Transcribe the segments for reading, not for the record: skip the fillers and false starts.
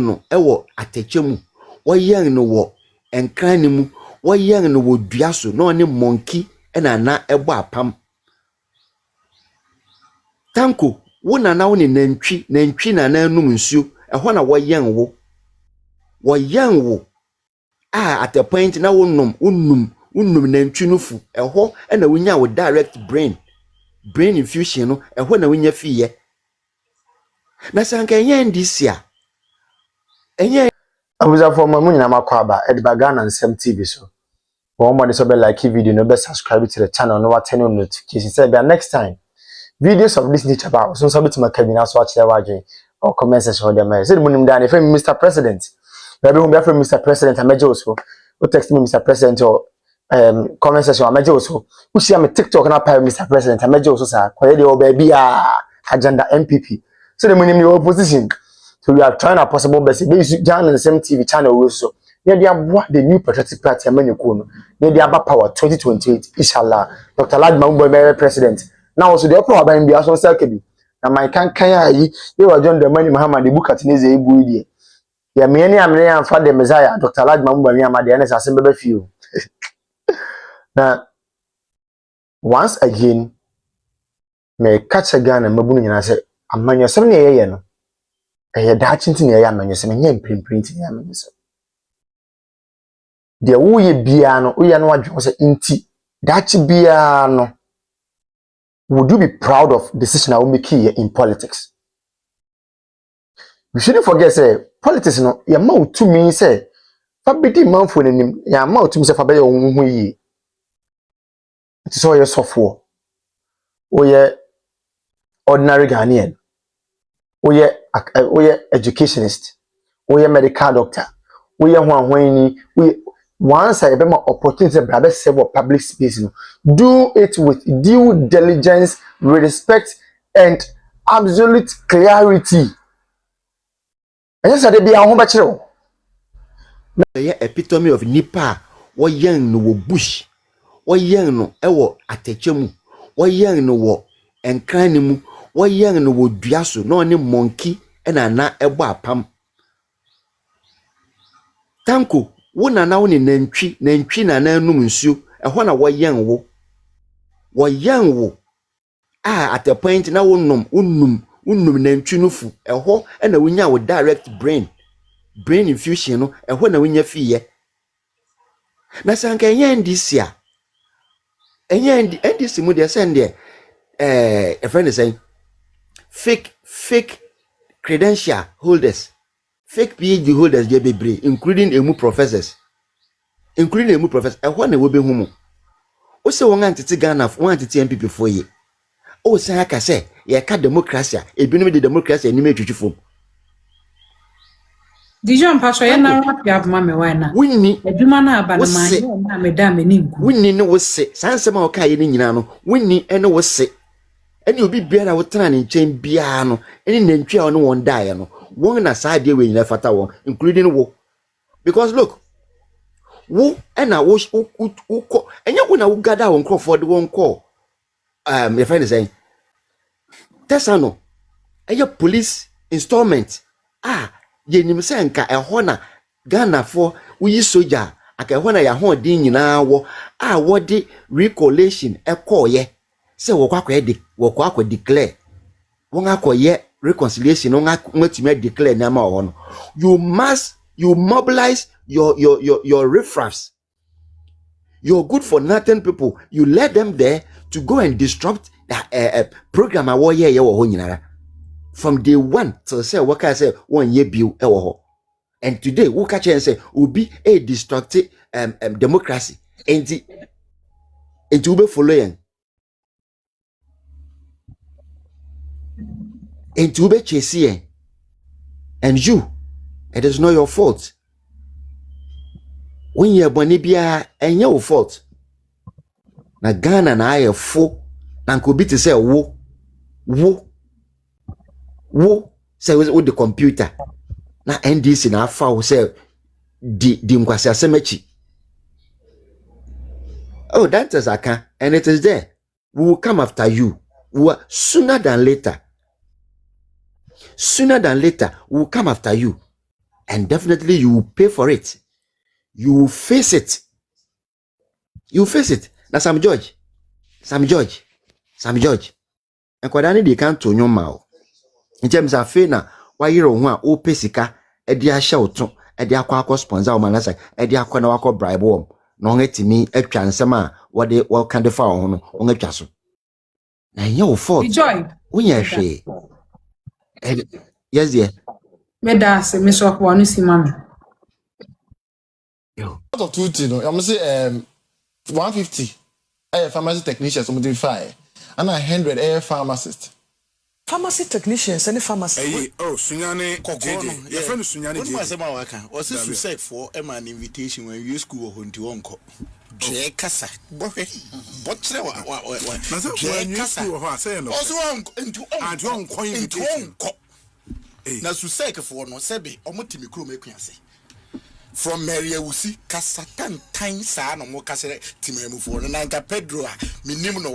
no ewo atechemu woyen no wo enkran mu woyen no wo dua so no ne monkey na ebo apam Tanko wo na wo ne nantwi na anum nsuo eho na woyen wo at a point na unum nantwi no fu eho na wonya wo direct brain infusion no eho na wonya fiye na sanka enye ndisia enye abuza for mamu nyina makwaba Edibagana Nsem TV so one more so be like video no be subscribe to the channel no what turn on notification say be next time videos of this nature about so bit makabina so achire waje or comment section dem say munim dan if Mr. President baby home be from Mr. President ameje oso o text me Mr. President or comment section ameje oso who see me TikTok na pa Mr. President ameje oso sa koye de o baby agenda NPP so the munim the opposition. So we are trying our possible best. We use Jan and the same TV channel also. Near the Aboa, the new patriotic party, and many kono. Near the Aboa Power 2028, inshallah. Dr. Ladma Mbowe president. Now also the Ofui by MBA so Selkebi. Na my kan kaya yi, you are John the money Muhammad the book at Neze Ibu idi. Ya many and for the Messiah, Dr. Ladma Mbowe Amadi and as a bebe few. Now, once again, may catch a gun and Mabuni and I say, I'm man, you're 7 a.m. Eh daachinti na ya manyo se menye mprimprint ya manyo se de wo ye bia no wo ye no wadwo se inti daachi bia no would you be proud of decision I will make here in politics? We shouldn't forget say politics no ya ma utumi say fa bedi manfo nanim ya ma utumi say fa be ye wo yi it is all your software o ye ordinary Ghanaian we educationist, we medical doctor, we once I have more opportunity to serve public space. Do it with due diligence, respect, and absolute clarity. And yes, I be a home bachelor. The epitome of nipa, what young no bush, what young no ewo atechemu, what young no wo enkranimu. Woyen no wo dua so no ne monkey na ebo apam Tanko wo na wo ne nantwi na anum nsuo eho na woyen wo at a point na unum nantwi no fu eho na wonya wo direct brain infusion no eho na wonya fiye na sanka enye ndisia enye ndisi mu de sende a friend is saying fake credential holders, fake PhD holders, including emu professors. And when they will be home. Also, one anti Ghana, one anti NPP for ye. Oh, say, I say, ye can't democracy, a benefit the democracy and image you form. D0nt Pastor, you know what you have, Mammy, why not? Winnie, a dumana, but my madame, and Winnie was sick, Sansama Kai in Yano, Winnie and was sick. And you'll be better with turning chain piano, and then no one die. One aside there when you left at all, including wo. Because look, wo and I wish who and you when I would gather on call for the one call. Your friend is saying, Tessano, and your police installment. Ye nimsenka a hona Ghana for we soldier, a kahona ya hon din na wo, what the recollation a call ye. Say wakwa declare wonga koye reconciliation wonga mwetime declare nama ono. You mobilize your riffraffs, your good for nothing people. You let them there to go and disrupt the program awo ye wo ho nyinara from day one till say waka say 1 year bill ewo ho. And today who catch and say obi a destructive democracy and to be following into be chasing, and you, it is not your fault. When you're bonibia and your fault. Na Ghana na aye fo na could be to say wo say with the computer na NDC na afa say di nkwasi asemechi. Oh, that is aka, and it is there. We will come after you. Sooner than later. Sooner than later, we will come after you. And definitely you will pay for it. You will face it. You will face it. Now Sam George. And kwadane they can't to your mouth. In terms of fena, why you want o pesika, e dia shouto, e dia kwa sponsor o manasa, e dia kwa na wako bribe wom. No ngeti mi e twa nsema what can the fa hono, onge twa so. Na your fault. Joy. Unya hwe. Yes dear. Me da se me so kwa no si mama. Yo. Out of 2 you know, I'm say 150 pharmacy technicians something 5 and 100 pharmacist. Pharmacy technicians any pharmacy. Hey, oh, Sunyane JJ. Your friend Sunyane JJ. What was about waka? Was this Susek for an invitation when you school or to uncle? Jay Cassa. What's that? Jay Cassa. Saying also into uncle. Now Susek for no Sebi or Mutimi crew make say. From Maria Wusi, Cassatan, Time San or Mocassa, Timemu for Nanga Pedro, minimum.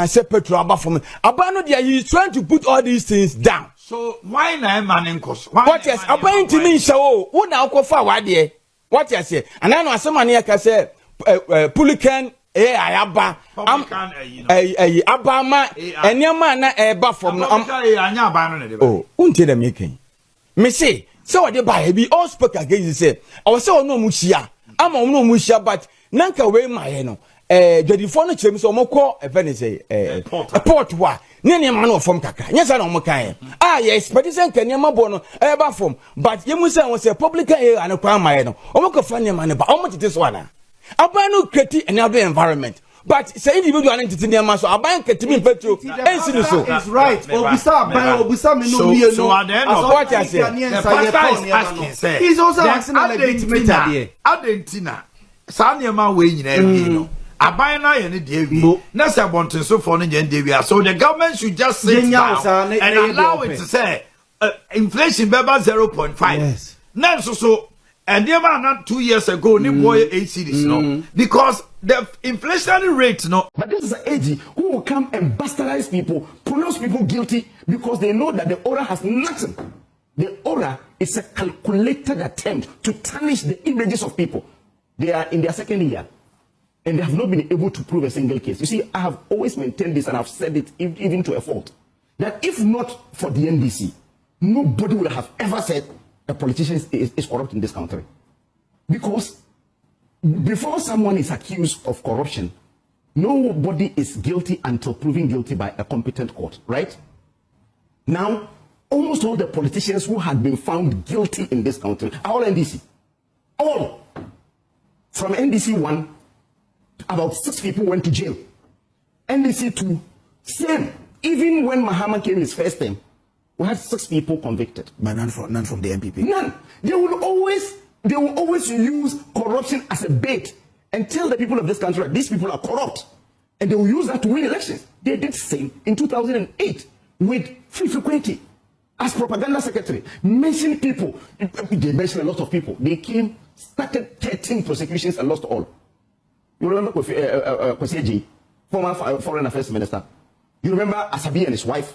I said petrol about for me. Abano dia he is trying to put all these things down. So why na man cost? What yes, about to me so who now go for what there? What you say? And I know somebody can say Pulican ayaba abama enyama na eba from oh unti dem making me say so they buy be all spoke against say I was say no muhia ama no muhia but nanka we my no dwadifo no kyerem so mokọ efe say port wa ne ma no from kakra nyesa na mo kan yes but this can ma bo no eba from but yemu say won say public area na kwa my no omoko fa ne ma ne ba omo tete so ana abanu kreti another environment but say individual entity near so aban ketimi petro ensi so is right obisa me no me so at the end of what you say the pastor is asking say he's also asking a legitimate idea adentina sa neema we nyina ebi no aban na ye ne de ebi na say bonten so for no yen de ebi so the government should just sit down and allow it to say inflation beba 0.5 yes na so and they were not 2 years ago, ni boy 8 cities, no, because the inflationary rate, no. But this is an AG who will come and bastardize people, pronounce people guilty because they know that the order has nothing. The order is a calculated attempt to tarnish the images of people. They are in their second year, and they have not been able to prove a single case. You see, I have always maintained this, and I've said it even to a fault, that if not for the NDC, nobody would have ever said a politician is corrupt in this country. Because before someone is accused of corruption, nobody is guilty until proven guilty by a competent court, right? Now, almost all the politicians who had been found guilty in this country are all NDC. All. From NDC 1, about 6 people went to jail. NDC 2, same. Even when Mahama came his first time, we had 6 people convicted. But none from the NPP. None. They will always use corruption as a bait and tell the people of this country that these people are corrupt. And they will use that to win elections. They did the same in 2008 with Fifi as propaganda secretary. Mentioned people. They mentioned a lot of people. They came, started 13 prosecutions and lost all. You remember KWASIAPANIN, former foreign affairs minister? You remember Asabi and his wife?